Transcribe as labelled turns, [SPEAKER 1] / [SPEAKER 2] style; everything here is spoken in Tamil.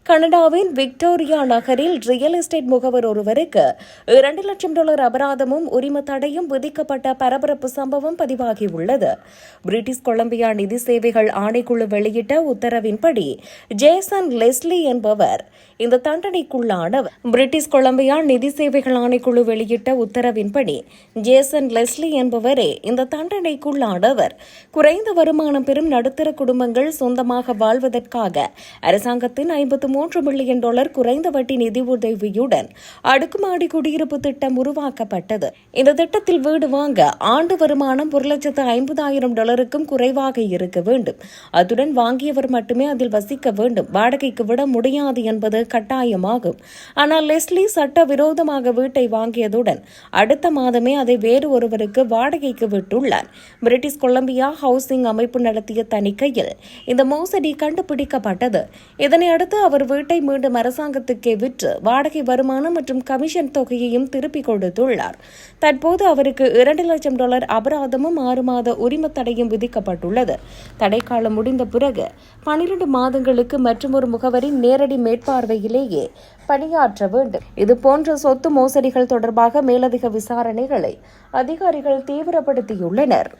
[SPEAKER 1] கனடாவின் விக்டோரியா நகரில் ரியல் எஸ்டேட் முகவர் ஒருவருக்கு $2 லட்சம் அபராதமும் உரிம தடையும் விதிக்கப்பட்ட பரபரப்பு சம்பவம் பதிவாகியுள்ளது. பிரிட்டிஷ் கொலம்பியா நிதி சேவைகள் ஆணைக்குழு வெளியிட்ட உத்தரவின்படி ஜேசன் லெஸ்லி என்பவர் இந்த தண்டனைக்குள்ளானவர். பிரிட்டிஷ் கொலம்பியா நிதி சேவைகள் ஆணைக்குழு வெளியிட்ட உத்தரவின்படி ஜேசன் லெஸ்லி என்பவரே இந்த தண்டனைக்குள்ளானவர். குறைந்த வருமானம் பெறும் நடுத்தர குடும்பங்கள் சொந்தமாக வாழ்வதற்காக அரசாங்கத்தின் $53 மில்லியன் குறைந்த வட்டி நிதி உதவியுடன் அடுக்குமாடி குடியிருப்பு திட்டம் உருவாக்கப்பட்டது. இந்த திட்டத்தில் வீடு வாங்க ஆண்டு வருமானம் $1,50,000 குறைவாக இருக்க வேண்டும். அத்துடன் வாங்கியவர் மட்டுமே அதில் வசிக்க வேண்டும். வாடகைக்கு விட முடியாது என்பது கட்டாயமாகும். ஆனால் லெஸ்லி சட்டவிரோதமாக வீட்டை வாங்கியதுடன் அடுத்த மாதமே அதை வேறு ஒருவருக்கு வாடகைக்கு விட்டுள்ளார். பிரிட்டிஷ் கொலம்பியா ஹவுசிங் அமைப்பு நடத்திய தணிக்கையில் இந்த மோசடி கண்டுபிடிக்கப்பட்டது. இதனையடுத்து அவர் வீட்டை மீண்டும் அரசாங்கத்துக்கே விற்று வாடகை வருமானம் மற்றும் கமிஷன் தொகையையும் திருப்பிக் கொடுத்துள்ளார். தற்போது அவருக்கு $2 லட்சம் அபராதமும் 6 மாத உரிம தடையும் விதிக்கப்பட்டுள்ளது. தடைக்காலம் முடிந்த பிறகு 12 மாதங்களுக்கு மற்றொரு முகவரின் நேரடி மேற்பார்வையிலேயே பணியாற்ற வேண்டும். இதுபோன்ற சொத்து மோசடிகள் தொடர்பாக மேலதிக விசாரணைகளை அதிகாரிகள் தீவிரப்படுத்தியுள்ளனர்.